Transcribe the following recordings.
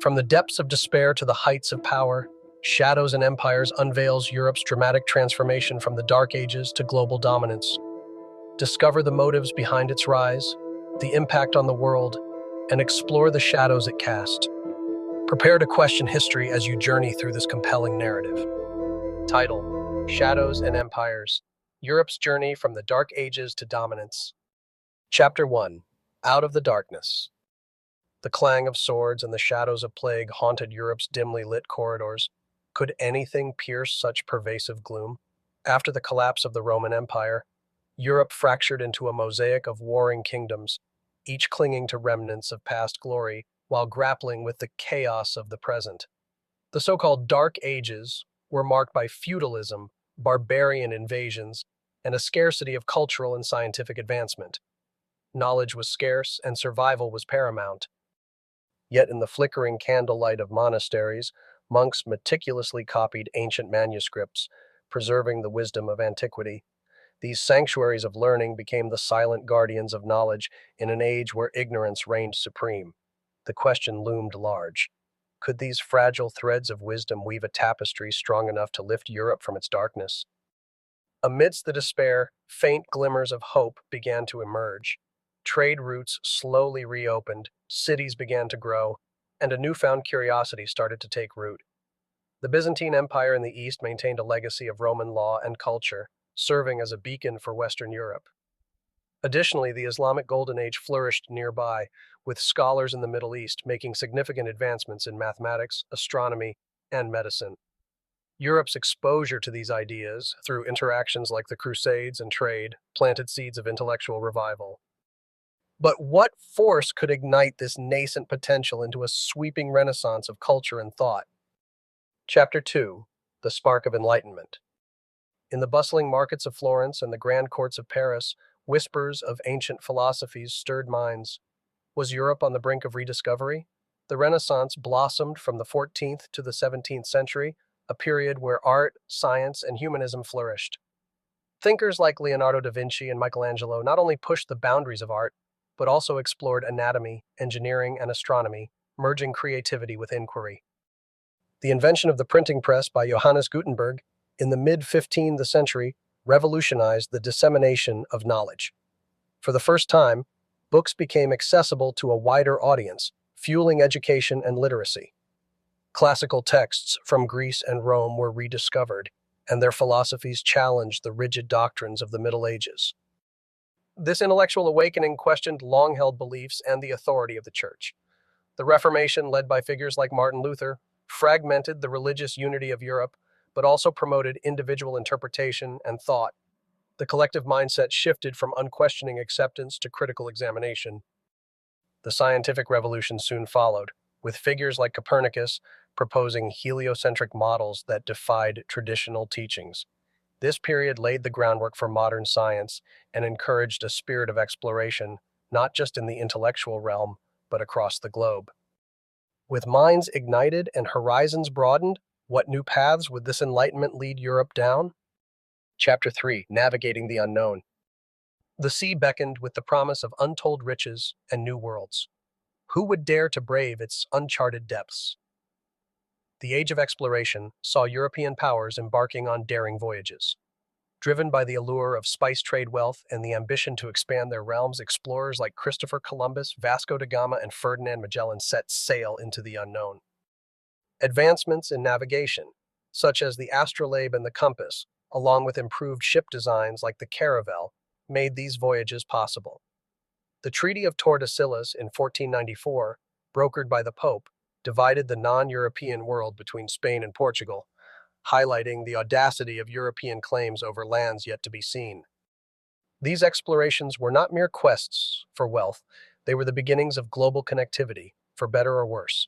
From the depths of despair to the heights of power, Shadows and Empires unveils Europe's dramatic transformation from the Dark Ages to global dominance. Discover the motives behind its rise, the impact on the world, and explore the shadows it cast. Prepare to question history as you journey through this compelling narrative. Title: Shadows and Empires: Europe's Journey from the Dark Ages to Dominance. Chapter 1: Out of the Darkness. The clang of swords and the shadows of plague haunted Europe's dimly lit corridors. Could anything pierce such pervasive gloom? After the collapse of the Roman Empire, Europe fractured into a mosaic of warring kingdoms, each clinging to remnants of past glory while grappling with the chaos of the present. The so-called Dark Ages were marked by feudalism, barbarian invasions, and a scarcity of cultural and scientific advancement. Knowledge was scarce and survival was paramount. Yet in the flickering candlelight of monasteries, monks meticulously copied ancient manuscripts, preserving the wisdom of antiquity. These sanctuaries of learning became the silent guardians of knowledge in an age where ignorance reigned supreme. The question loomed large. Could these fragile threads of wisdom weave a tapestry strong enough to lift Europe from its darkness? Amidst the despair, faint glimmers of hope began to emerge. Trade routes slowly reopened, cities began to grow, and a newfound curiosity started to take root. The Byzantine Empire in the East maintained a legacy of Roman law and culture, serving as a beacon for Western Europe. Additionally, the Islamic Golden Age flourished nearby, with scholars in the Middle East making significant advancements in mathematics, astronomy, and medicine. Europe's exposure to these ideas, through interactions like the Crusades and trade, planted seeds of intellectual revival. But what force could ignite this nascent potential into a sweeping renaissance of culture and thought? Chapter 2: The Spark of Enlightenment. In the bustling markets of Florence and the grand courts of Paris, whispers of ancient philosophies stirred minds. Was Europe on the brink of rediscovery? The Renaissance blossomed from the 14th to the 17th century, a period where art, science, and humanism flourished. Thinkers like Leonardo da Vinci and Michelangelo not only pushed the boundaries of art, but also explored anatomy, engineering, and astronomy, merging creativity with inquiry. The invention of the printing press by Johannes Gutenberg in the mid-15th century revolutionized the dissemination of knowledge. For the first time, books became accessible to a wider audience, fueling education and literacy. Classical texts from Greece and Rome were rediscovered, and their philosophies challenged the rigid doctrines of the Middle Ages. This intellectual awakening questioned long-held beliefs and the authority of the Church. The Reformation, led by figures like Martin Luther, fragmented the religious unity of Europe, but also promoted individual interpretation and thought. The collective mindset shifted from unquestioning acceptance to critical examination. The scientific revolution soon followed, with figures like Copernicus proposing heliocentric models that defied traditional teachings. This period laid the groundwork for modern science and encouraged a spirit of exploration, not just in the intellectual realm, but across the globe. With minds ignited and horizons broadened, what new paths would this enlightenment lead Europe down? Chapter 3: Navigating the Unknown. The sea beckoned with the promise of untold riches and new worlds. Who would dare to brave its uncharted depths? The age of exploration saw European powers embarking on daring voyages. Driven by the allure of spice trade wealth and the ambition to expand their realms, explorers like Christopher Columbus, Vasco da Gama, and Ferdinand Magellan set sail into the unknown. Advancements in navigation, such as the astrolabe and the compass, along with improved ship designs like the caravel, made these voyages possible. The Treaty of Tordesillas in 1494, brokered by the Pope, divided the non-European world between Spain and Portugal, highlighting the audacity of European claims over lands yet to be seen. These explorations were not mere quests for wealth, they were the beginnings of global connectivity, for better or worse.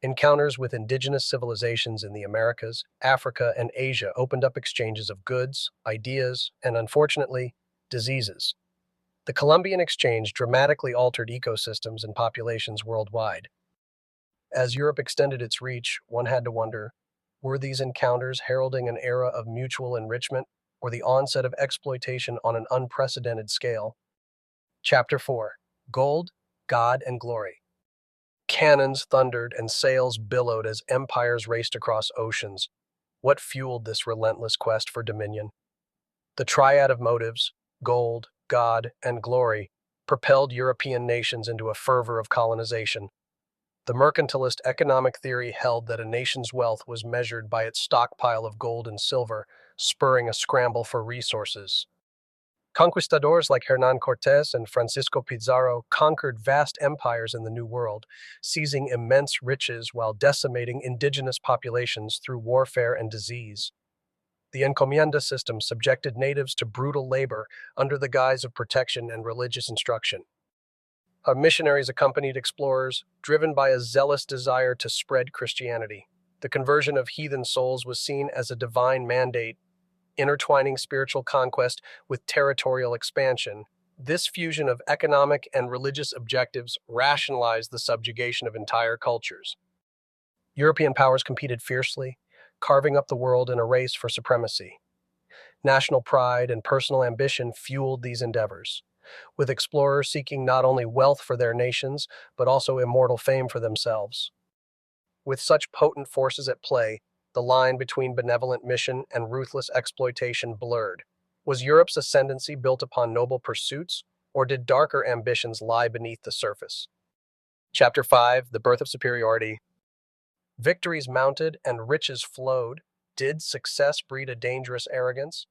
Encounters with indigenous civilizations in the Americas, Africa, and Asia opened up exchanges of goods, ideas, and unfortunately, diseases. The Columbian Exchange dramatically altered ecosystems and populations worldwide. As Europe extended its reach, one had to wonder, were these encounters heralding an era of mutual enrichment or the onset of exploitation on an unprecedented scale? Chapter 4: Gold, God, and Glory. Cannons thundered and sails billowed as empires raced across oceans. What fueled this relentless quest for dominion? The triad of motives, gold, God, and glory, propelled European nations into a fervor of colonization. The mercantilist economic theory held that a nation's wealth was measured by its stockpile of gold and silver, spurring a scramble for resources. Conquistadors like Hernán Cortés and Francisco Pizarro conquered vast empires in the New World, seizing immense riches while decimating indigenous populations through warfare and disease. The encomienda system subjected natives to brutal labor under the guise of protection and religious instruction. Missionaries accompanied explorers, driven by a zealous desire to spread Christianity. The conversion of heathen souls was seen as a divine mandate, intertwining spiritual conquest with territorial expansion. This fusion of economic and religious objectives rationalized the subjugation of entire cultures. European powers competed fiercely, carving up the world in a race for supremacy. National pride and personal ambition fueled these endeavors, with explorers seeking not only wealth for their nations, but also immortal fame for themselves. With such potent forces at play, the line between benevolent mission and ruthless exploitation blurred. Was Europe's ascendancy built upon noble pursuits, or did darker ambitions lie beneath the surface? Chapter 5: The Birth of Superiority. Victories mounted and riches flowed. Did success breed a dangerous arrogance?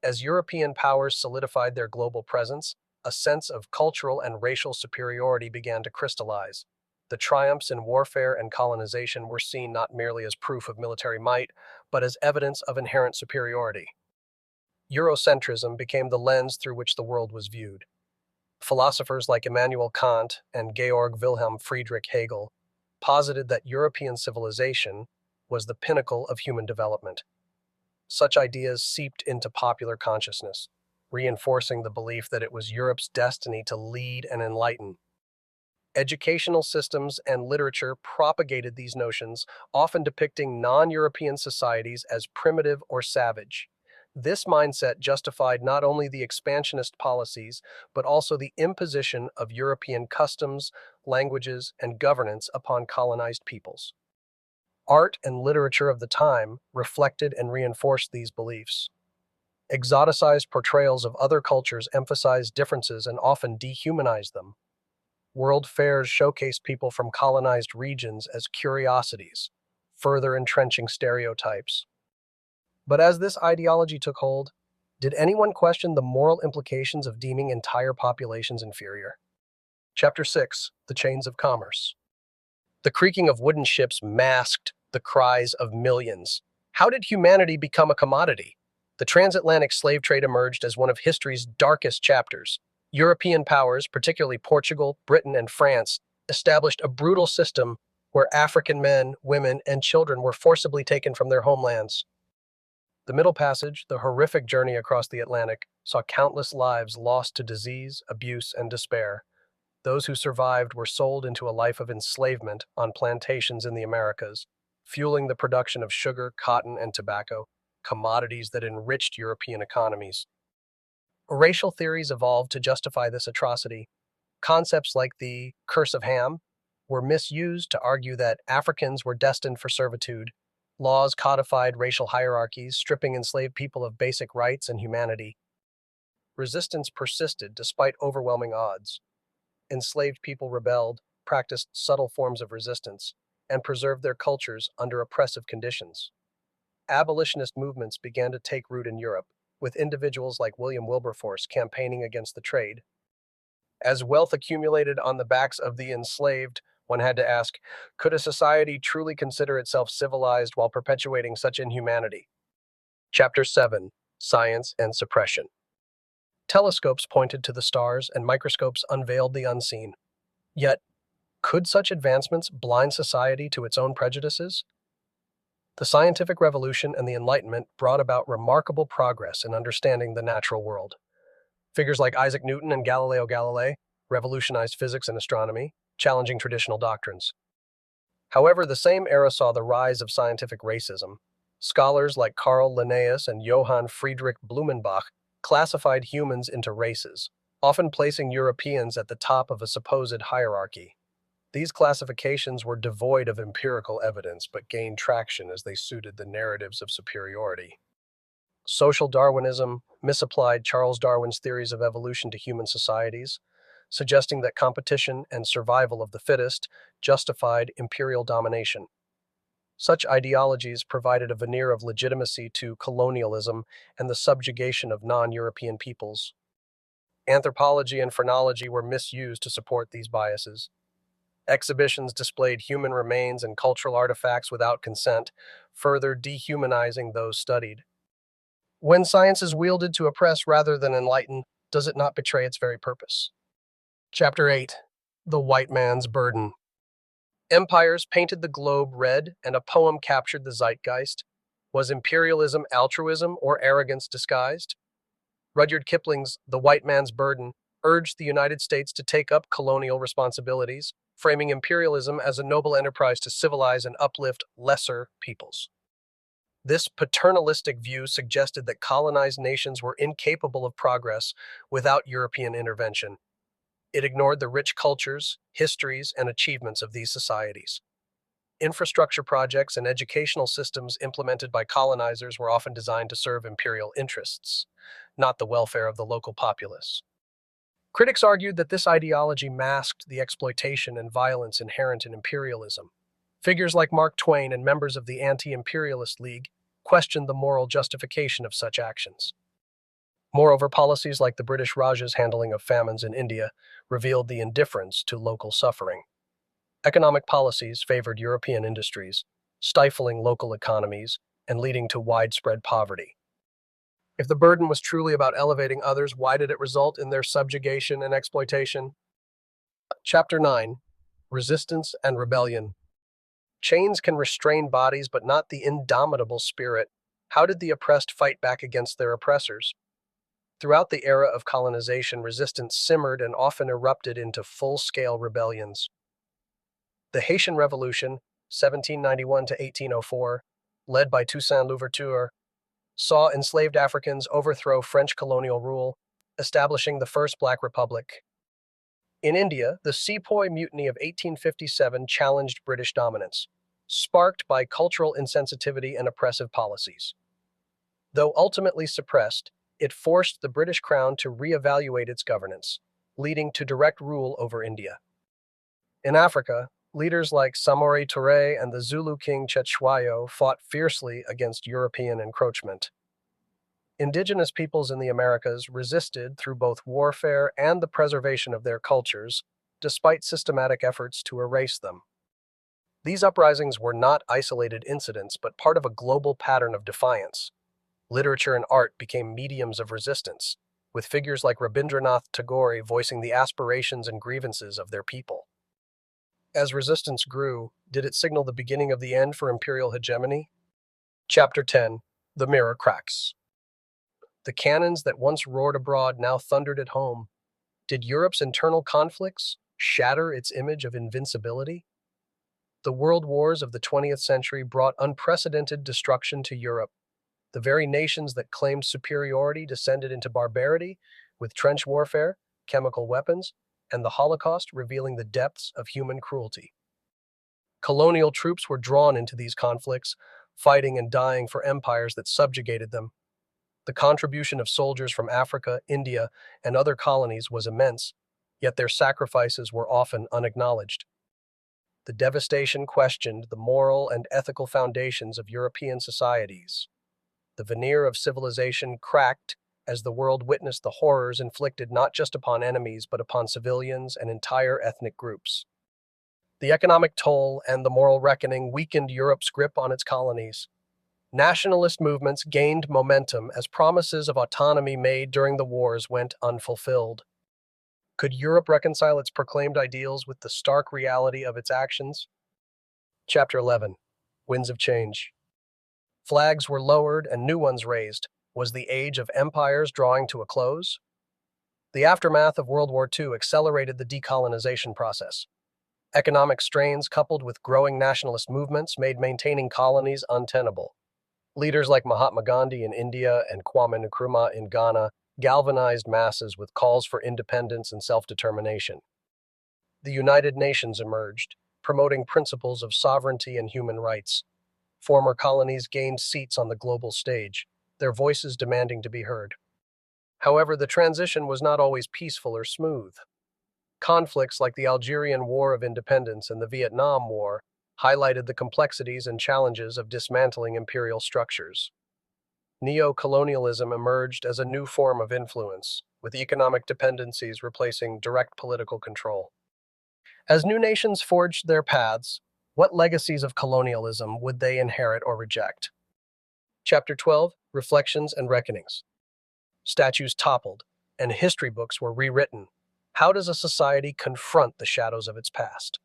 As European powers solidified their global presence, a sense of cultural and racial superiority began to crystallize. The triumphs in warfare and colonization were seen not merely as proof of military might, but as evidence of inherent superiority. Eurocentrism became the lens through which the world was viewed. Philosophers like Immanuel Kant and Georg Wilhelm Friedrich Hegel posited that European civilization was the pinnacle of human development. Such ideas seeped into popular consciousness, reinforcing the belief that it was Europe's destiny to lead and enlighten. Educational systems and literature propagated these notions, often depicting non-European societies as primitive or savage. This mindset justified not only the expansionist policies, but also the imposition of European customs, languages, and governance upon colonized peoples. Art and literature of the time reflected and reinforced these beliefs. Exoticized portrayals of other cultures emphasized differences and often dehumanized them. World fairs showcased people from colonized regions as curiosities, further entrenching stereotypes. But as this ideology took hold, did anyone question the moral implications of deeming entire populations inferior? Chapter 6: The Chains of Commerce. The creaking of wooden ships masked the cries of millions. How did humanity become a commodity? The transatlantic slave trade emerged as one of history's darkest chapters. European powers, particularly Portugal, Britain, and France, established a brutal system where African men, women, and children were forcibly taken from their homelands. The Middle Passage, the horrific journey across the Atlantic, saw countless lives lost to disease, abuse, and despair. Those who survived were sold into a life of enslavement on plantations in the Americas, fueling the production of sugar, cotton, and tobacco, commodities that enriched European economies. Racial theories evolved to justify this atrocity. Concepts like the curse of Ham were misused to argue that Africans were destined for servitude. Laws codified racial hierarchies, stripping enslaved people of basic rights and humanity. Resistance persisted despite overwhelming odds. Enslaved people rebelled, practiced subtle forms of resistance, and preserved their cultures under oppressive conditions. Abolitionist movements began to take root in Europe, with individuals like William Wilberforce campaigning against the trade. As wealth accumulated on the backs of the enslaved, one had to ask, could a society truly consider itself civilized while perpetuating such inhumanity? Chapter 7: Science and Suppression. Telescopes pointed to the stars and microscopes unveiled the unseen. Yet, could such advancements blind society to its own prejudices? The scientific revolution and the Enlightenment brought about remarkable progress in understanding the natural world. Figures like Isaac Newton and Galileo Galilei revolutionized physics and astronomy, challenging traditional doctrines. However, the same era saw the rise of scientific racism. Scholars like Carl Linnaeus and Johann Friedrich Blumenbach classified humans into races, often placing Europeans at the top of a supposed hierarchy. These classifications were devoid of empirical evidence but gained traction as they suited the narratives of superiority. Social Darwinism misapplied Charles Darwin's theories of evolution to human societies, suggesting that competition and survival of the fittest justified imperial domination. Such ideologies provided a veneer of legitimacy to colonialism and the subjugation of non-European peoples. Anthropology and phrenology were misused to support these biases. Exhibitions displayed human remains and cultural artifacts without consent, further dehumanizing those studied. When science is wielded to oppress rather than enlighten, does it not betray its very purpose? Chapter 8. The White Man's Burden. Empires painted the globe red, and a poem captured the zeitgeist. Was imperialism altruism or arrogance disguised? Rudyard Kipling's The White Man's Burden urged the United States to take up colonial responsibilities, framing imperialism as a noble enterprise to civilize and uplift lesser peoples. This paternalistic view suggested that colonized nations were incapable of progress without European intervention. It ignored the rich cultures, histories, and achievements of these societies. Infrastructure projects and educational systems implemented by colonizers were often designed to serve imperial interests, not the welfare of the local populace. Critics argued that this ideology masked the exploitation and violence inherent in imperialism. Figures like Mark Twain and members of the Anti-Imperialist League questioned the moral justification of such actions. Moreover, policies like the British Raj's handling of famines in India revealed the indifference to local suffering. Economic policies favored European industries, stifling local economies and leading to widespread poverty. If the burden was truly about elevating others, why did it result in their subjugation and exploitation? Chapter 9. Resistance and Rebellion. Chains can restrain bodies, but not the indomitable spirit. How did the oppressed fight back against their oppressors? Throughout the era of colonization, resistance simmered and often erupted into full-scale rebellions. The Haitian Revolution, 1791 to 1804, led by Toussaint Louverture, saw enslaved Africans overthrow French colonial rule, establishing the First Black Republic. In India, the Sepoy Mutiny of 1857 challenged British dominance, sparked by cultural insensitivity and oppressive policies. Though ultimately suppressed, it forced the British Crown to reevaluate its governance, leading to direct rule over India. In Africa, leaders like Samori Touré and the Zulu king Cetshwayo fought fiercely against European encroachment. Indigenous peoples in the Americas resisted through both warfare and the preservation of their cultures, despite systematic efforts to erase them. These uprisings were not isolated incidents, but part of a global pattern of defiance. Literature and art became mediums of resistance, with figures like Rabindranath Tagore voicing the aspirations and grievances of their people. As resistance grew, did it signal the beginning of the end for imperial hegemony? Chapter 10. The Mirror Cracks. The cannons that once roared abroad now thundered at home. Did Europe's internal conflicts shatter its image of invincibility? The world wars of the 20th century brought unprecedented destruction to Europe. The very nations that claimed superiority descended into barbarity, with trench warfare, chemical weapons, and the Holocaust revealing the depths of human cruelty. Colonial troops were drawn into these conflicts, fighting and dying for empires that subjugated them. The contribution of soldiers from Africa, India, and other colonies was immense, yet their sacrifices were often unacknowledged. The devastation questioned the moral and ethical foundations of European societies. The veneer of civilization cracked as the world witnessed the horrors inflicted not just upon enemies but upon civilians and entire ethnic groups. The economic toll and the moral reckoning weakened Europe's grip on its colonies. Nationalist movements gained momentum as promises of autonomy made during the wars went unfulfilled. Could Europe reconcile its proclaimed ideals with the stark reality of its actions? Chapter 11. Winds of Change. Flags were lowered and new ones raised. Was the age of empires drawing to a close? The aftermath of World War II accelerated the decolonization process. Economic strains coupled with growing nationalist movements made maintaining colonies untenable. Leaders like Mahatma Gandhi in India and Kwame Nkrumah in Ghana galvanized masses with calls for independence and self-determination. The United Nations emerged, promoting principles of sovereignty and human rights. Former colonies gained seats on the global stage, their voices demanding to be heard. However, the transition was not always peaceful or smooth. Conflicts like the Algerian War of Independence and the Vietnam War highlighted the complexities and challenges of dismantling imperial structures. Neo-colonialism emerged as a new form of influence, with economic dependencies replacing direct political control. As new nations forged their paths, what legacies of colonialism would they inherit or reject? Chapter 12, Reflections and Reckonings. Statues toppled, and history books were rewritten. How does a society confront the shadows of its past?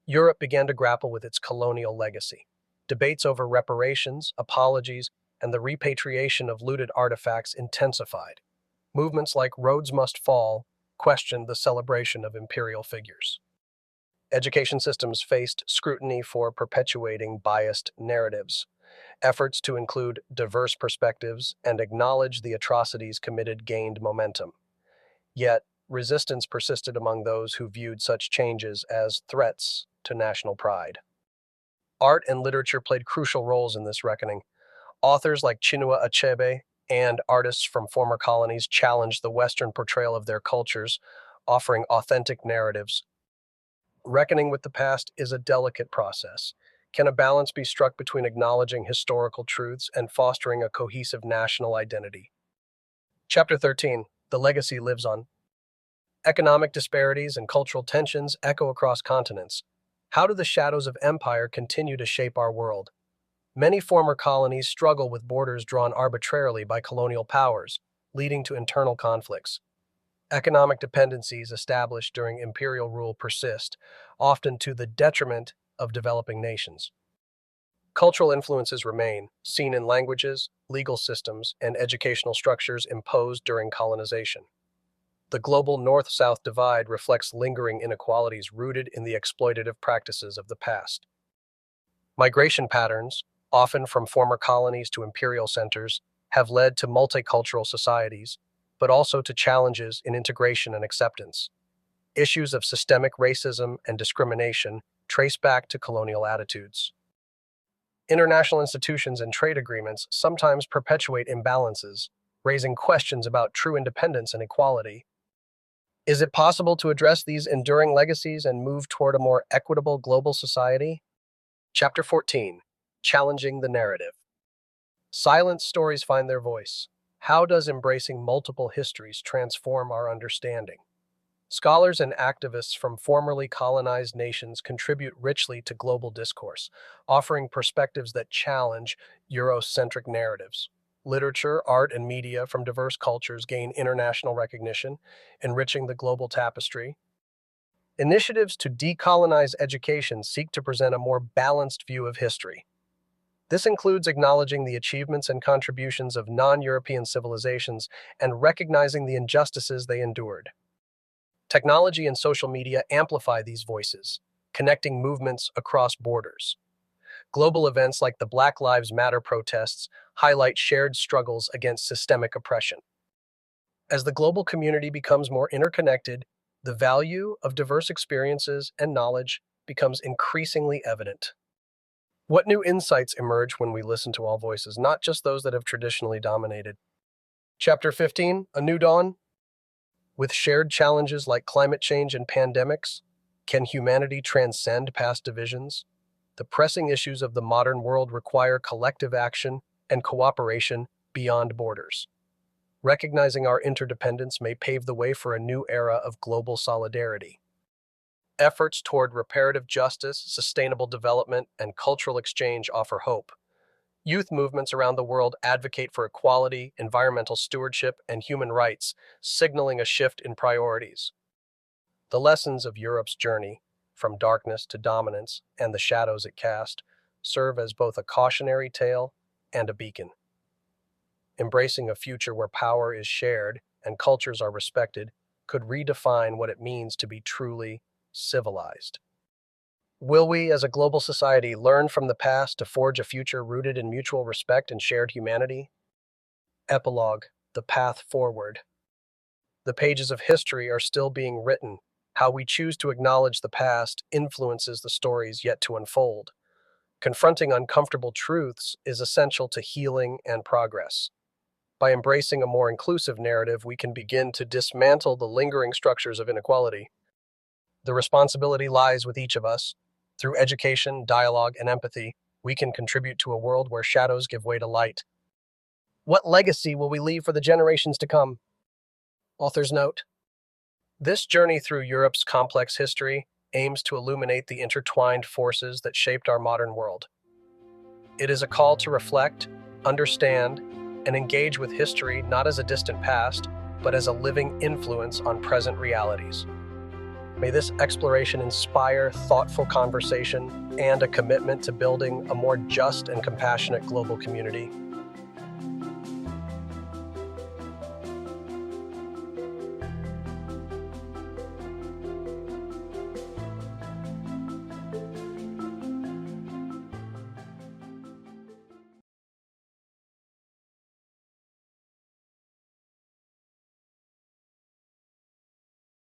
Europe began to grapple with its colonial legacy. Debates over reparations, apologies, and the repatriation of looted artifacts intensified. Movements like Rhodes Must Fall questioned the celebration of imperial figures. Education systems faced scrutiny for perpetuating biased narratives. Efforts to include diverse perspectives and acknowledge the atrocities committed gained momentum. Yet, resistance persisted among those who viewed such changes as threats to national pride. Art and literature played crucial roles in this reckoning. Authors like Chinua Achebe and artists from former colonies challenged the Western portrayal of their cultures, offering authentic narratives. Reckoning with the past is a delicate process. Can a balance be struck between acknowledging historical truths and fostering a cohesive national identity? Chapter 13, The Legacy Lives On. Economic disparities and cultural tensions echo across continents. How do the shadows of empire continue to shape our world? Many former colonies struggle with borders drawn arbitrarily by colonial powers, leading to internal conflicts. Economic dependencies established during imperial rule persist, often to the detriment of developing nations. Cultural influences remain, seen in languages, legal systems, and educational structures imposed during colonization. The global North-South divide reflects lingering inequalities rooted in the exploitative practices of the past. Migration patterns, often from former colonies to imperial centers, have led to multicultural societies, but also to challenges in integration and acceptance. Issues of systemic racism and discrimination trace back to colonial attitudes. International institutions and trade agreements sometimes perpetuate imbalances, raising questions about true independence and equality. Is it possible to address these enduring legacies and move toward a more equitable global society? Chapter 14, Challenging the Narrative. Silent stories find their voice. How does embracing multiple histories transform our understanding? Scholars and activists from formerly colonized nations contribute richly to global discourse, offering perspectives that challenge Eurocentric narratives. Literature, art, and media from diverse cultures gain international recognition, enriching the global tapestry. Initiatives to decolonize education seek to present a more balanced view of history. This includes acknowledging the achievements and contributions of non-European civilizations and recognizing the injustices they endured. Technology and social media amplify these voices, connecting movements across borders. Global events like the Black Lives Matter protests highlight shared struggles against systemic oppression. As the global community becomes more interconnected, the value of diverse experiences and knowledge becomes increasingly evident. What new insights emerge when we listen to all voices, not just those that have traditionally dominated? Chapter 15, A New Dawn. With shared challenges like climate change and pandemics, can humanity transcend past divisions? The pressing issues of the modern world require collective action and cooperation beyond borders. Recognizing our interdependence may pave the way for a new era of global solidarity. Efforts toward reparative justice, sustainable development, and cultural exchange offer hope. Youth movements around the world advocate for equality, environmental stewardship, and human rights, signaling a shift in priorities. The lessons of Europe's journey, from darkness to dominance and the shadows it cast, serve as both a cautionary tale and a beacon. Embracing a future where power is shared and cultures are respected could redefine what it means to be truly civilized. Will we, as a global society, learn from the past to forge a future rooted in mutual respect and shared humanity? Epilogue, The Path Forward. The pages of history are still being written, How we choose to acknowledge the past influences the stories yet to unfold. Confronting uncomfortable truths is essential to healing and progress. By embracing a more inclusive narrative, we can begin to dismantle the lingering structures of inequality. The responsibility lies with each of us. Through education, dialogue, and empathy, we can contribute to a world where shadows give way to light. What legacy will we leave for the generations to come? Author's note. This journey through Europe's complex history aims to illuminate the intertwined forces that shaped our modern world. It is a call to reflect, understand, and engage with history not as a distant past, but as a living influence on present realities. May this exploration inspire thoughtful conversation and a commitment to building a more just and compassionate global community.